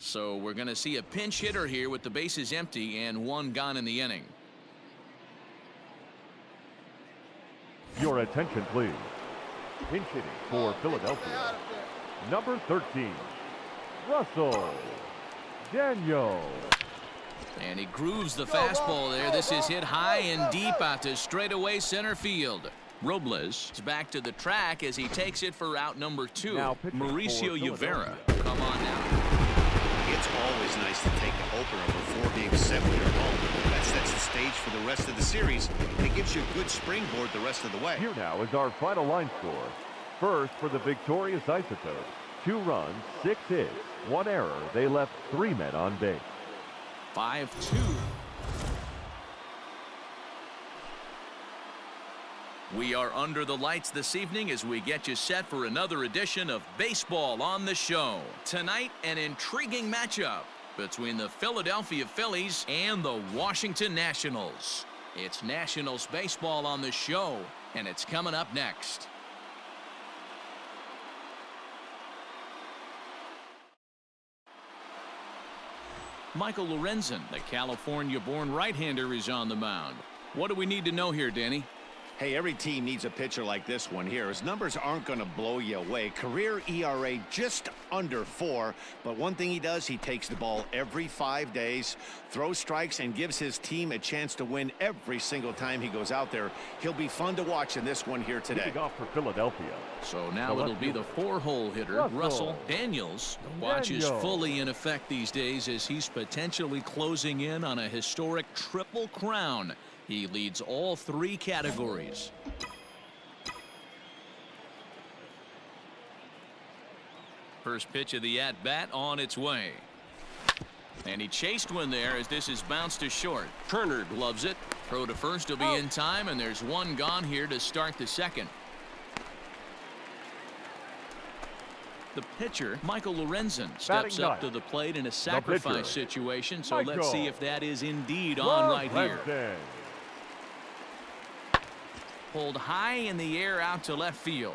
So we're going to see a pinch hitter here with the bases empty and one gone in the inning. Your attention, please. Pinch hitting for Philadelphia, number 13, Russell Daniel. And he grooves the fastball there. This is hit high and deep out to straightaway center field. Robles is back to the track as he takes it for out number 2. Mauricio Rivera. Come on now. It's always nice to take the opener before being set when you're home. That sets the stage for the rest of the series, and it gives you a good springboard the rest of the way. Here now is our final line score. First for the victorious Isotopes. 2 runs, 6 hits, 1 error. They left 3 men on base. 5-2. We are under the lights this evening as we get you set for another edition of Baseball on the Show. Tonight, an intriguing matchup between the Philadelphia Phillies and the Washington Nationals. It's Nationals baseball on the show, and it's coming up next. Michael Lorenzen, the California-born right-hander, is on the mound. What do we need to know here, Danny? Hey, every team needs a pitcher like this one here. His numbers aren't going to blow you away. Career ERA just under 4. But one thing he does, he takes the ball every 5 days, throws strikes, and gives his team a chance to win every single time he goes out there. He'll be fun to watch in this one here today. Leading off for Philadelphia. So now it'll be the 4-hole hitter, Russell Daniels. The watch is fully in effect these days as he's potentially closing in on a historic triple crown. He leads all 3 categories. First pitch of the at-bat on its way. And he chased one there as this is bounced to short. Turner gloves it. Throw to first will be in time, and there's one gone here to start the second. The pitcher, Michael Lorenzen, steps up to the plate in a sacrifice situation, so let's see if that is indeed on right here. Pulled high in the air out to left field.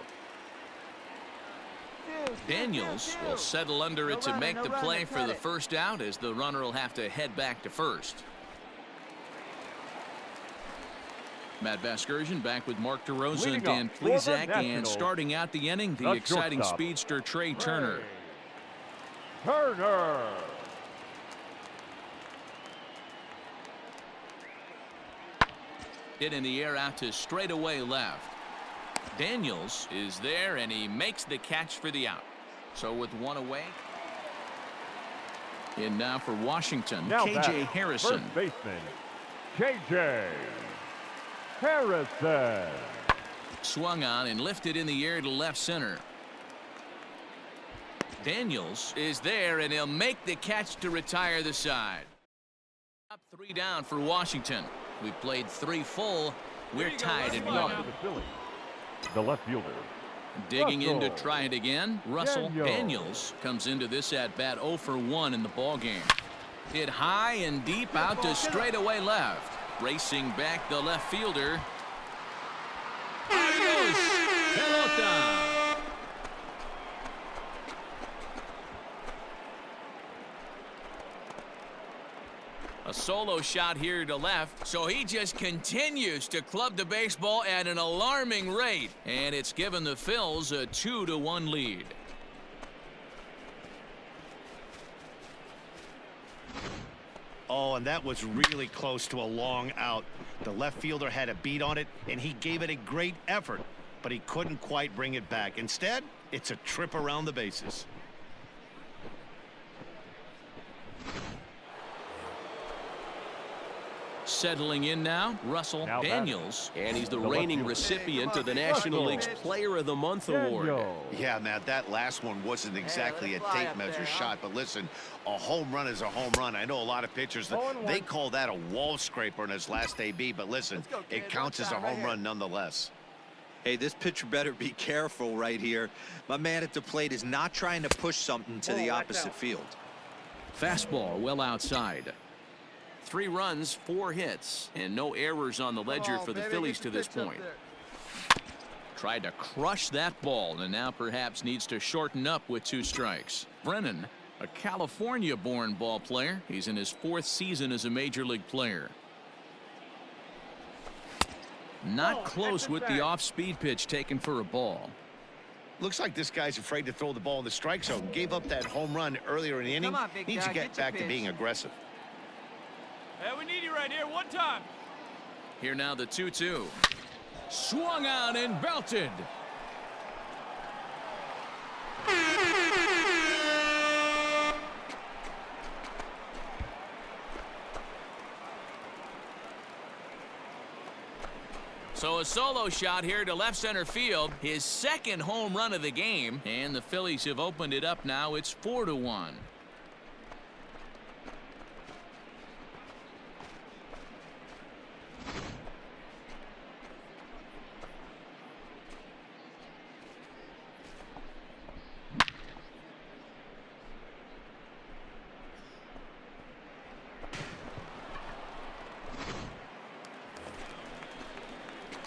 Daniels will settle under it to make the play for the first out as the runner will have to head back to first. Matt Vasgersian back with Mark DeRosa and Dan Plesac, and starting out the inning, the exciting speedster Trey Turner. Hit in the air out to straightaway left. Daniels is there, and he makes the catch for the out. So with one away. In now for Washington, K.J. Harrison. First baseman, K.J. Harrison. Swung on and lifted in the air to left center. Daniels is there, and he'll make the catch to retire the side. Up 3 down for Washington. We played 3 full. We're tied at 1. The left fielder. Digging in to try it again. Russell Daniels comes into this at bat 0 for 1 in the ball game. Hit high and deep out to straightaway left. Racing back the left fielder. Adios, pelota. A solo shot here to left, so he just continues to club the baseball at an alarming rate, and it's given the Phils a 2-1 lead. Oh, and that was really close to a long out. The left fielder had a beat on it, and he gave it a great effort, but he couldn't quite bring it back. Instead, it's a trip around the bases. Settling in now, Russell Daniels, and he's the reigning recipient of the National League's Player of the Month award. Yeah, Matt, that last one wasn't exactly a tape measure shot, but listen, a home run is a home run. I know a lot of pitchers, they call that a wall scraper in his last AB, but listen, it counts as a home run nonetheless. Hey, this pitcher better be careful right here. My man at the plate is not trying to push something to the opposite field. Fastball well outside. 3 runs, 4 hits, and no errors on the ledger for the Phillies to this point. Tried to crush that ball, and now perhaps needs to shorten up with 2 strikes. Brennan A California-born ball player. He's in his 4th season as a major league player. Not close with the off-speed pitch taken for a ball. Looks like this guy's afraid to throw the ball in the strike zone. Gave up that home run earlier in the inning. Needs to get back to being aggressive. Hey, we need you right here. One time. Here now the 2-2. Swung on and belted. So a solo shot here to left center field, his 2nd home run of the game, and the Phillies have opened it up now. It's 4-1.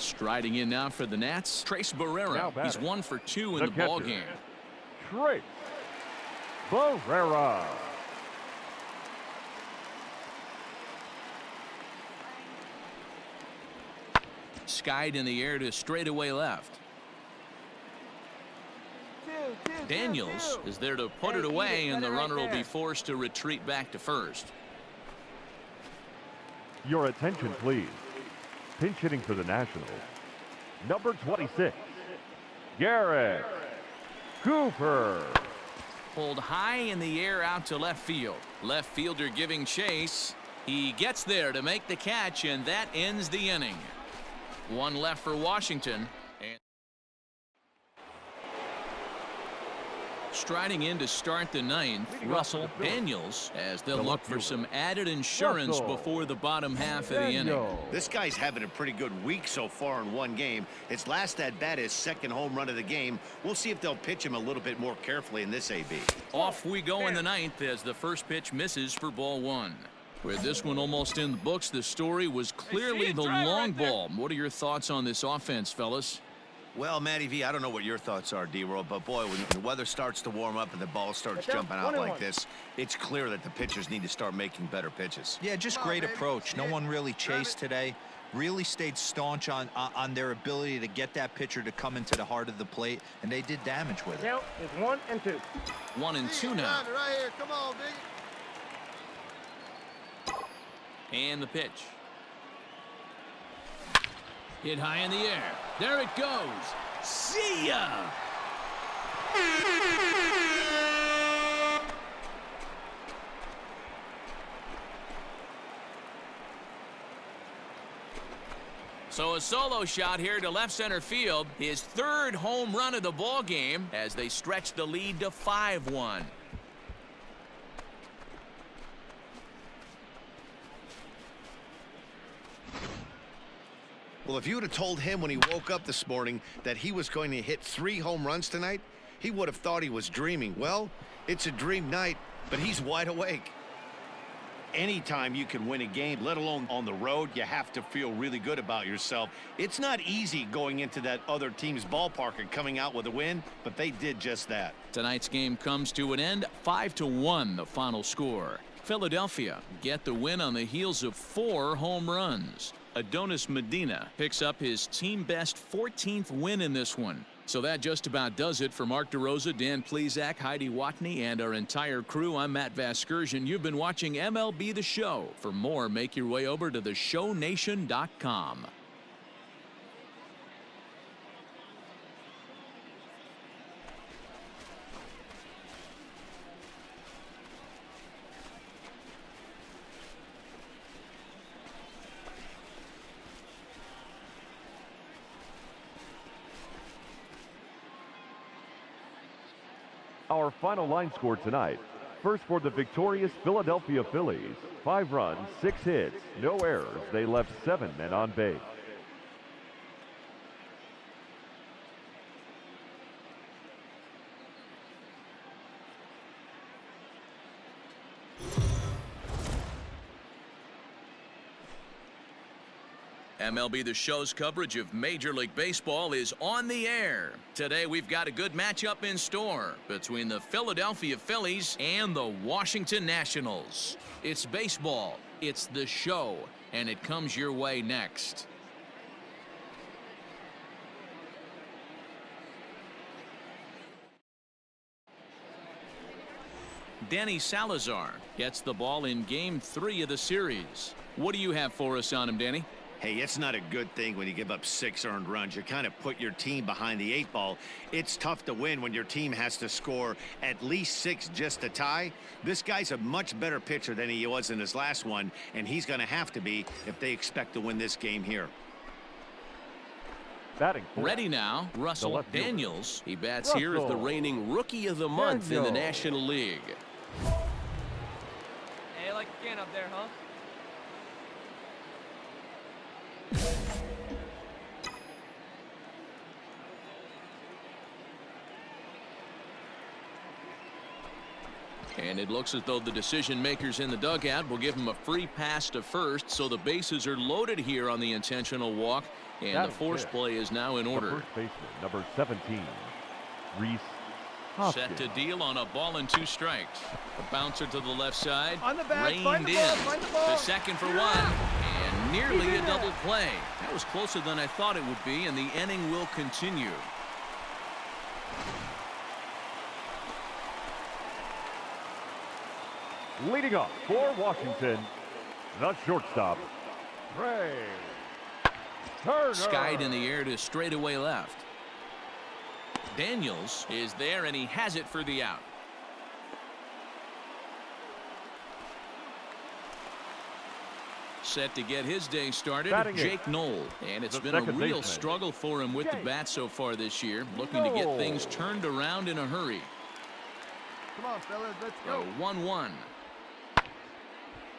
Striding in now for the Nats, Trace Barrera. He's 1 for 2 in the ball game. Trace Barrera. Skied in the air to straightaway left. Daniels is there to put it away, and the runner will be forced to retreat back to first. Your attention, please. Pinch hitting for the Nationals, number 26, Garrett Cooper. Pulled high in the air out to left field. Left fielder giving chase. He gets there to make the catch, and that ends the inning. 1 left for Washington. And striding in to start the 9th, Russell Daniels, as they'll look for some added insurance before the bottom half of the inning. This guy's having a pretty good week so far in one game. His last at bat is 2nd home run of the game. We'll see if they'll pitch him a little bit more carefully in this AB. Off we go in the 9th as the first pitch misses for ball 1. With this one almost in the books, the story was clearly the long ball. What are your thoughts on this offense, fellas? Well, Matty V, I don't know what your thoughts are, D-Roll, but boy, when the weather starts to warm up and the ball starts jumping out like this, it's clear that the pitchers need to start making better pitches. Yeah, just great approach. No one really chased today. Really stayed staunch on their ability to get that pitcher to come into the heart of the plate, and they did damage with it. Count is 1 and 2. 1 and 2 now. Right here. Come on, big. And the pitch. Hit high in the air. There it goes. See ya! So a solo shot here to left center field. His 3rd home run of the ball game as they stretch the lead to 5-1. Well, if you would have told him when he woke up this morning that he was going to hit 3 home runs tonight, he would have thought he was dreaming. Well, it's a dream night, but he's wide awake. Anytime you can win a game, let alone on the road, you have to feel really good about yourself. It's not easy going into that other team's ballpark and coming out with a win, but they did just that. Tonight's game comes to an end, 5-1 the final score. Philadelphia get the win on the heels of 4 home runs. Adonis Medina picks up his team-best 14th win in this one. So that just about does it for Mark DeRosa, Dan Plesac, Heidi Watney, and our entire crew. I'm Matt Vasgersian. You've been watching MLB The Show. For more, make your way over to theshownation.com. Our final line score tonight. First for the victorious Philadelphia Phillies. 5 runs, 6 hits, no errors. They left 7 men on base. MLB The Show's coverage of Major League Baseball is on the air. Today we've got a good matchup in store between the Philadelphia Phillies and the Washington Nationals. It's baseball, it's The Show, and it comes your way next. Danny Salazar gets the ball in Game 3 of the series. What do you have for us on him, Danny? Hey, it's not a good thing when you give up 6 earned runs. You kind of put your team behind the 8 ball. It's tough to win when your team has to score at least 6 just to tie. This guy's a much better pitcher than he was in his last one, and he's going to have to be if they expect to win this game here. Batting ready now, Russell Daniels. He bats Russell. here as the reigning Rookie of the Month in the National League. Hey, like again up there, huh? And it looks as though the decision makers in the dugout will give him a free pass to first, so the bases are loaded here on the intentional walk, and the force play is now in order. First baseman, number 17, Reese Hoskins. Set to deal on a ball and 2 strikes. A bouncer to the left side, On the back, reined find the in. ball, find the ball. The second for 1, and nearly a double play. That was closer than I thought it would be, and the inning will continue. Leading off for Washington, the shortstop, Ray Turner. Skied in the air to straightaway left. Daniels is there, and he has it for the out. Set to get his day started, Jake Knoll. And it's been a real struggle for him with the bat so far this year, looking to get things turned around in a hurry. Come on, fellas, let's go. 1-1.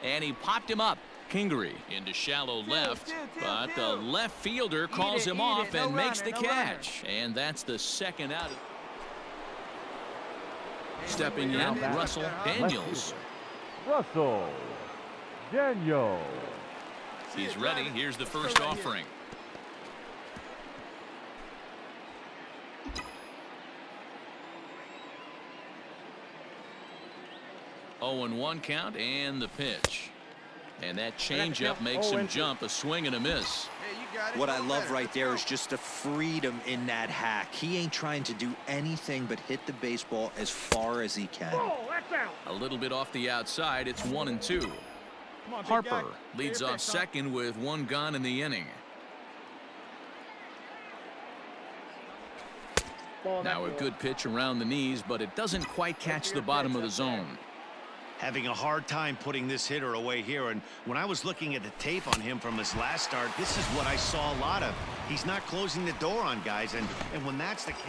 And he popped him up. Kingery into shallow left, but the left fielder calls him off and makes the catch. And that's the second out. Stepping in, Russell Daniels. Russell Daniels. He's ready. Here's the first offering. Oh, and 1 count, and the pitch. And that changeup makes him jump, a swing and a miss. What I love right there is just the freedom in that hack. He ain't trying to do anything but hit the baseball as far as he can. A little bit off the outside. It's 1-2. Harper leads off second with 1 gone in the inning. Now a good pitch around the knees, but it doesn't quite catch the bottom of the zone. Having a hard time putting this hitter away here, and when I was looking at the tape on him from his last start, this is what I saw a lot of. He's not closing the door on guys, and when that's the case.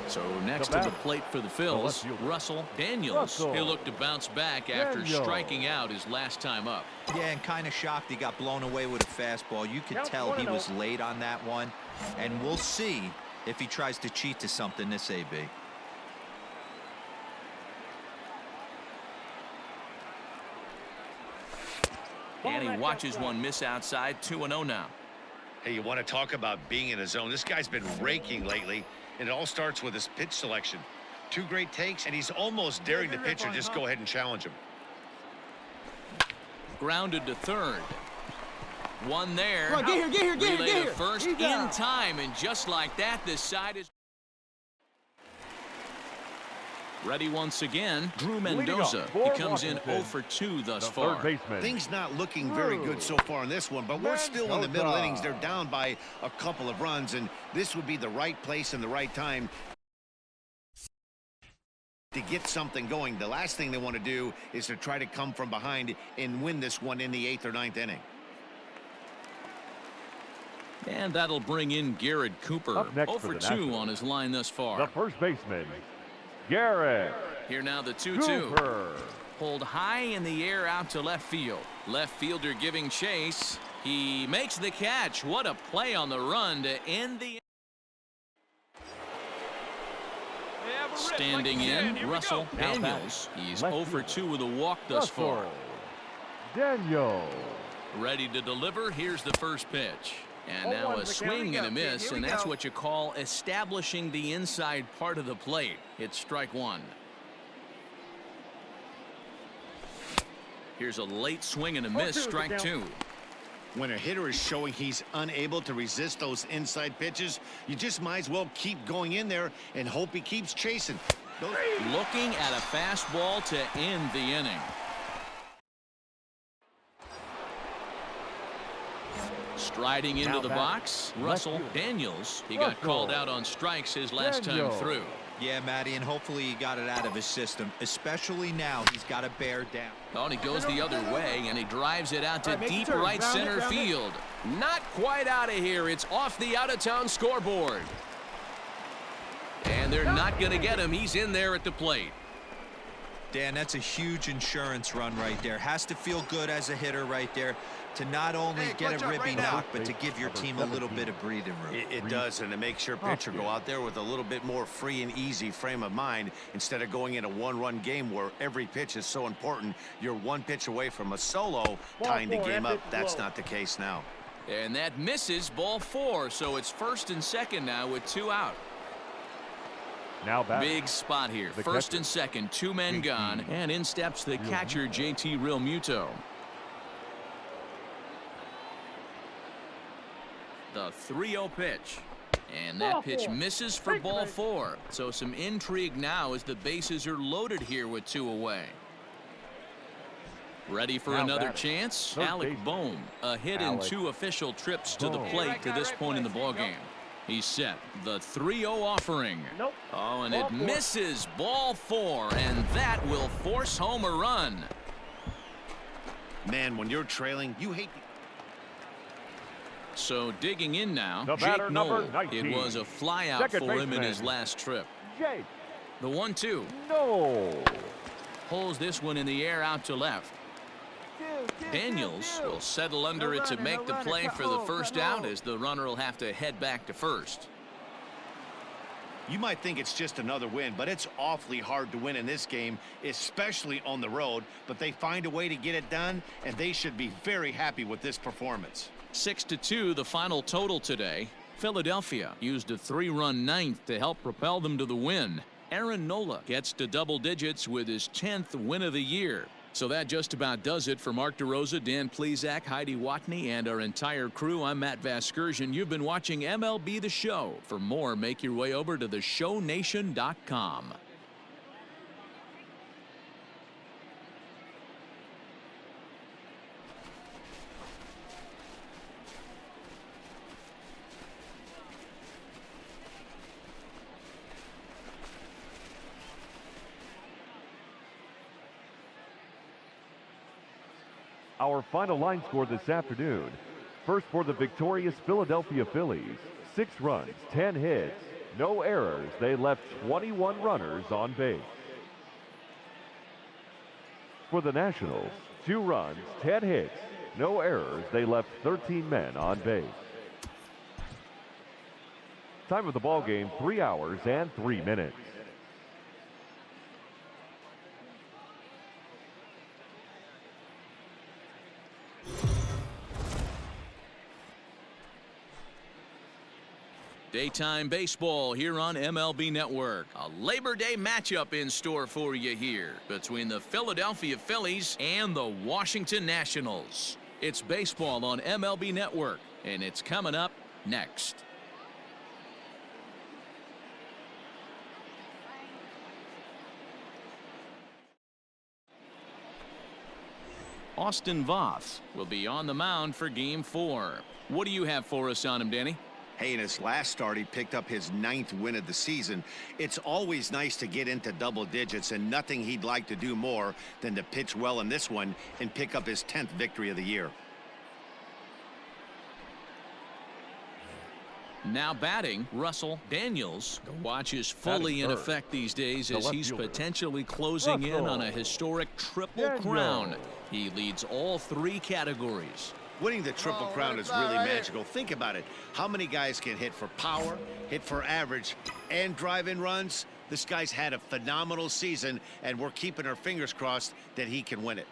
So next to the plate for the Phils, Russell Daniels. He'll look to bounce back after striking out his last time up. Yeah, and kind of shocked he got blown away with a fastball. You could tell he was late on that one, and we'll see if he tries to cheat to something this AB. And he watches one miss outside. 2-0 now. Hey, you want to talk about being in a zone? This guy's been raking lately, and it all starts with his pitch selection. 2 great takes, and he's almost daring the pitcher just go ahead and challenge him. Grounded to third. 1 there. Come on, get here, Relay to first in time, and just like that, this side is ready once again. Drew Mendoza. He comes in 0 for 2 thus far. Things not looking very good so far in this one, but we're still in the middle innings. They're down by a couple of runs, and this would be the right place and the right time to get something going. The last thing they want to do is to try to come from behind and win this one in the 8th or 9th inning. And that'll bring in Garrett Cooper. 0 for 2 on his line thus far. The first baseman, Garrett. Here now the 2-2. Pulled high in the air out to left field. Left fielder giving chase. He makes the catch. What a play on the run to end the. Standing in, Russell Daniels. He's 0 for 2 with a walk thus far. Daniels. Ready to deliver. Here's the first pitch. And now a swing and a miss, and that's what you call establishing the inside part of the plate. It's strike one. Here's a late swing and a miss, strike two. When a hitter is showing he's unable to resist those inside pitches, you just might as well keep going in there and hope he keeps chasing. Looking at a fastball to end the inning. Striding into the box, Russell Daniels. He got called out on strikes his last time through. Yeah, Matty, and hopefully he got it out of his system, especially now he's got to bear down. Oh, and he goes the other way, and he drives it out to deep right center field. Not quite out of here. It's off the out-of-town scoreboard. And they're not going to get him. He's in there at the plate. Dan, that's a huge insurance run right there. Has to feel good as a hitter right there to not only get a ribby knock, but to give your team a little bit of breathing room. It does, and it makes your pitcher go out there with a little bit more free and easy frame of mind instead of going in a one-run game where every pitch is so important. You're one pitch away from a solo, tying the game up. That's not the case now. And that misses, ball four, so it's first and second now with two out. Now back. Big spot here. First and second, two men gone, and in steps the catcher, JT Realmuto. The 3-0 pitch. And that pitch misses for ball four. So some intrigue now as the bases are loaded here with two away. Ready for another chance? Alec Bohm. A hit in two official trips to the plate to this point in the ballgame. He's set. The 3-0 offering. Oh, and it misses. Ball four, and that will force home a run. Man, when you're trailing, you hate the... So digging in now, The Jake batter, number Knoll. 19. It was a flyout Second for him in baseman. his last trip. Jake. The 1-2. No. Pulls this one in the air out to left. Daniels will settle under it to make the play for the first out, as the runner will have to head back to first. You might think it's just another win, but it's awfully hard to win in this game, especially on the road. But they find a way to get it done, and they should be very happy with this performance. 6-2, the final total today. Philadelphia used a 3-run ninth to help propel them to the win. Aaron Nola gets to double digits with his 10th win of the year. So that just about does it for Mark DeRosa, Dan Plesac, Heidi Watney, and our entire crew. I'm Matt Vasgersian. You've been watching MLB The Show. For more, make your way over to theshownation.com. Our final line score this afternoon. First for the victorious Philadelphia Phillies. 6 runs, 10 hits, no errors. They left 21 runners on base. For the Nationals, 2 runs, 10 hits, no errors. They left 13 men on base. Time of the ball game, 3 hours and 3 minutes. Daytime baseball here on MLB Network. A Labor Day matchup in store for you here between the Philadelphia Phillies and the Washington Nationals. It's baseball on MLB Network, and it's coming up next. Austin Voth will be on the mound for Game 4. What do you have for us on him, Danny? Hey, in his last start, he picked up his 9th win of the season. It's always nice to get into double digits, and nothing he'd like to do more than to pitch well in this one and pick up his 10th victory of the year. Now batting, Russell Daniels. The watch is fully in effect these days as he's potentially closing in on a historic triple crown. He leads all 3 categories. Winning the Triple Crown is really magical. Think about it. How many guys can hit for power, hit for average, and drive in runs? This guy's had a phenomenal season, and we're keeping our fingers crossed that he can win it.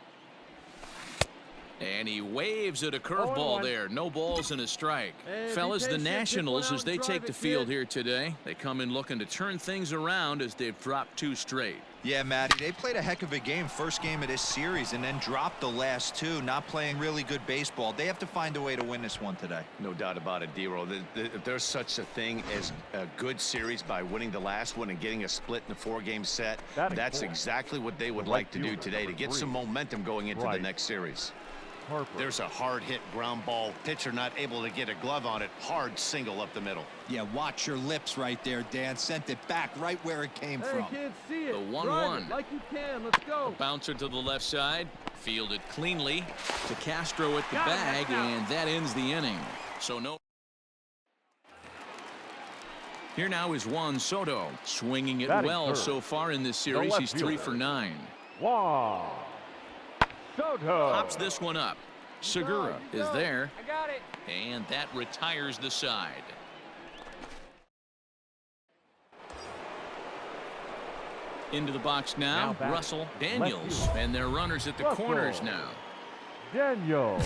And he waves at a curveball there. No balls and a strike. Hey, Fellas, the Nationals, as they take the field kid. here today, they come in looking to turn things around as they've dropped 2 straight. Yeah, Matty, they played a heck of a game, first game of this series, and then dropped the last 2, not playing really good baseball. They have to find a way to win this one today. No doubt about it, D-Roll. If there's such a thing as a good series by winning the last one and getting a split in a 4-game set, that's exactly what they would like to do today to get some momentum going into the next series. Harper. There's a hard hit ground ball. Pitcher not able to get a glove on it. Hard single up the middle. Yeah, watch your lips right there, Dan. Sent it back right where it came Hey, from. can't see it. The 1-1. Drive it like you can. Let's go. Bouncer to the left side. Fielded cleanly to Castro at the bag, and that ends the inning. So no. Here now is Juan Soto. Swinging it well so far in this series. He's 3 for 9. Juan Soto. Pops this one up. Segura is there. I got it. And that retires the side. Into the box now Russell, Daniels, and their runners at the corners now. Daniel.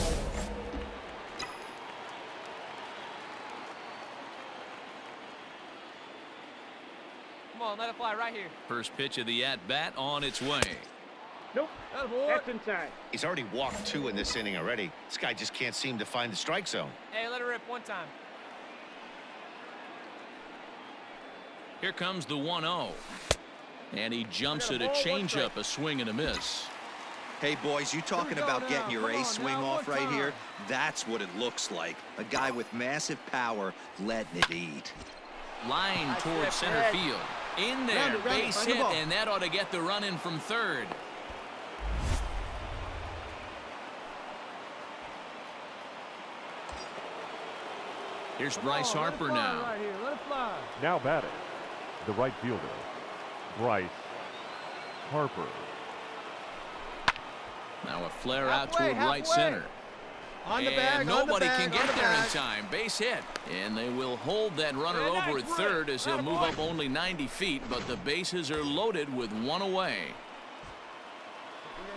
Come on, let it fly right here. First pitch of the at-bat on its way. Nope. That's inside. He's already walked 2 in this inning already. This guy just can't seem to find the strike zone. Hey, let it rip one time. Here comes the 1-0. And he jumps at a changeup, a swing and a miss. Hey, boys, you talking about getting your ace swing off right here? That's what it looks like. A guy with massive power letting it eat. Line towards center field. In there, base hit, and that ought to get the run in from third. Here's Bryce Harper now. Right here. Let it fly. Now batting, the right fielder, Bryce Harper. Now a flare out toward right center. On the and bag, nobody on the can bag, get there in time. Base hit. And they will hold that runner over at third as he'll move up only 90 feet, but the bases are loaded with 1 away.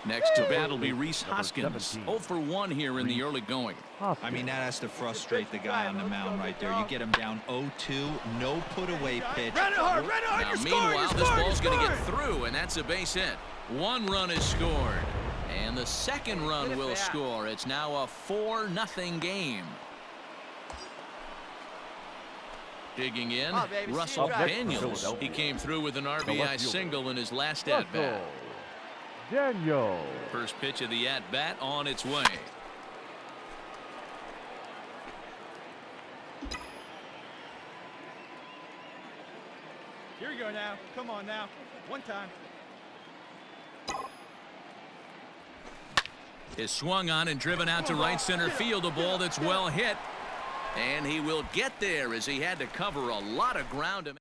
Next to bat will be Rhys Hoskins. 0 for 1 here in the early going. I mean, that has to frustrate the guy on the mound right there. You get him down 0-2, no put-away pitch. Now, meanwhile, this ball's going to get through, and that's a base hit. 1 run is scored. And the second run will score. It's now a 4-0 game. Digging in, Russell Daniels. He came through with an RBI single in his last at-bat. Daniel. First pitch of the at-bat on its way. Here we go now. Come on now. One time. Is swung on and driven out to right center field. A ball that's well hit. And he will get there as he had to cover a lot of ground.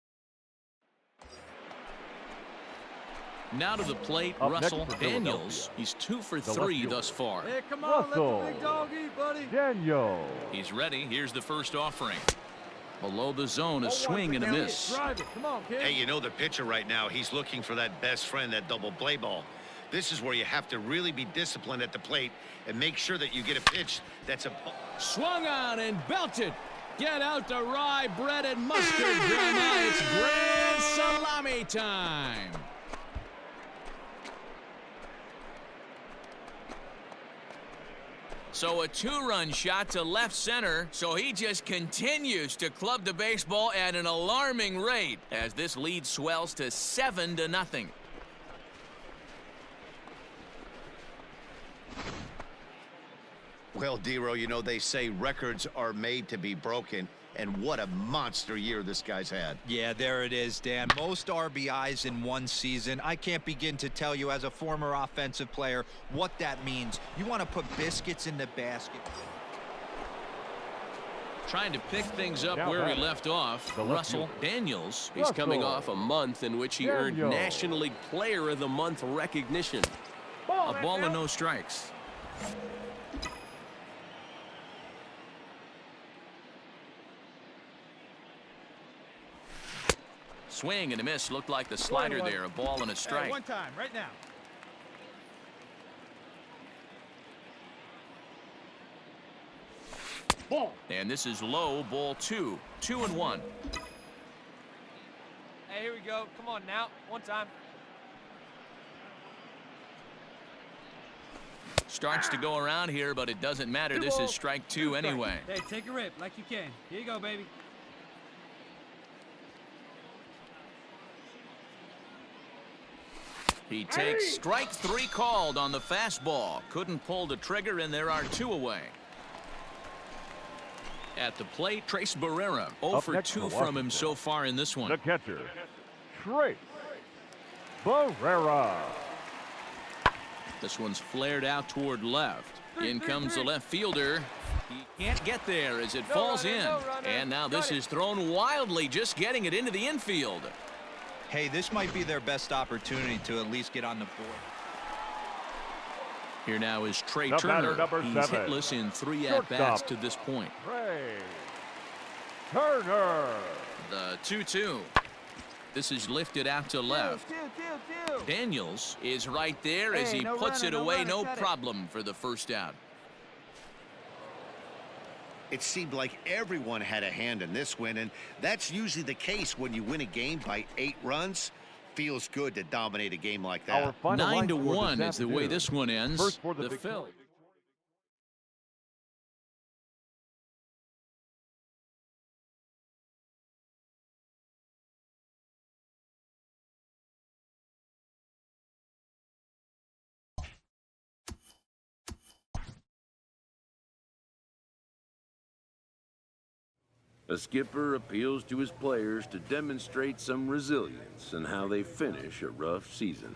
Now to the plate, Russell Daniels. He's 2 for 3 thus far. Hey, come on, Russell. let the big dog eat, buddy. Daniel. He's ready. Here's the first offering. Below the zone, a swing and a miss. Drive it. Come on, kid. Hey, you know the pitcher right now, he's looking for that best friend, that double play ball. This is where you have to really be disciplined at the plate and make sure that you get a pitch that's a... Swung on and belted. Get out the rye bread and mustard drama. It's grand salami time. So a 2-run shot to left center, so he just continues to club the baseball at an alarming rate as this lead swells to 7-0. Well, D-Row, you know, they say records are made to be broken, and what a monster year this guy's had. Yeah, there it is, Dan. Most RBIs in one season. I can't begin to tell you as a former offensive player what that means. You want to put biscuits in the basket. Trying to pick things up where we left off, Russell Daniels. He's coming off a month in which he earned National League Player of the Month recognition. A ball and no strikes. Swing and a miss. Looked like the slider there. A ball and a strike. One time, right now. And this is low, ball 2, 2-1. Hey, here we go. Come on now. One time. Starts to go around here, but it doesn't matter. This is strike 2 anyway. Hey, take a rip like you can. Here you go, baby. He takes strike 3 called on the fastball. Couldn't pull the trigger, and there are 2 away. At the plate, Trace Barrera. 0 for 2 from him so far in this one. The catcher, Trace Barrera. This one's flared out toward left. In comes the left fielder. He can't get there as it falls in. And now this is thrown wildly, just getting it into the infield. Hey, this might be their best opportunity to at least get on the board. Here now is Trey The Turner. batter, He's number 7. hitless in 3 Shortstop. at-bats to this point. Trey Turner. The 2-2. This is lifted out to left. Daniels is right there as he puts it away. No problem for the first out. It seemed like everyone had a hand in this win, and that's usually the case when you win a game by 8 runs. Feels good to dominate a game like that. Our final line score 9-1 this is the way afternoon. this one ends. First for the Phil. A skipper appeals to his players to demonstrate some resilience in how they finish a rough season.